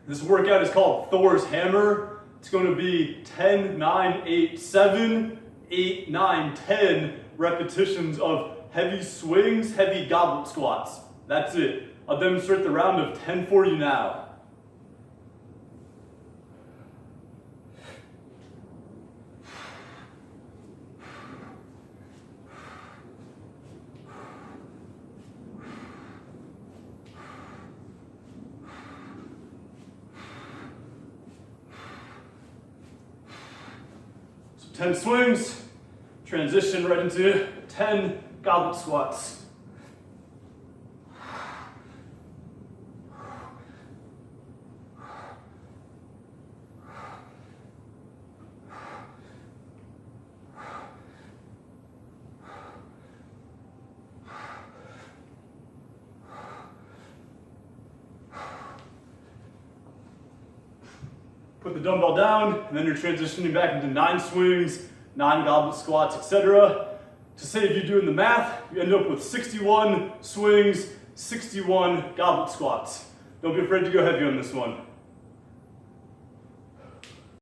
This workout is called Thor's Hammer. It's going to be 10, 9, 8, 7, 8, 9, 10 repetitions of heavy swings, heavy goblet squats. That's it. I'll demonstrate the round of 10 for you now. So 10 swings, transition right into 10 goblet squats. Put the dumbbell down, and then you're transitioning back into 9 swings, 9 goblet squats, etc. To say if you're doing the math, you end up with 61 swings, 61 goblet squats. Don't be afraid to go heavy on this one.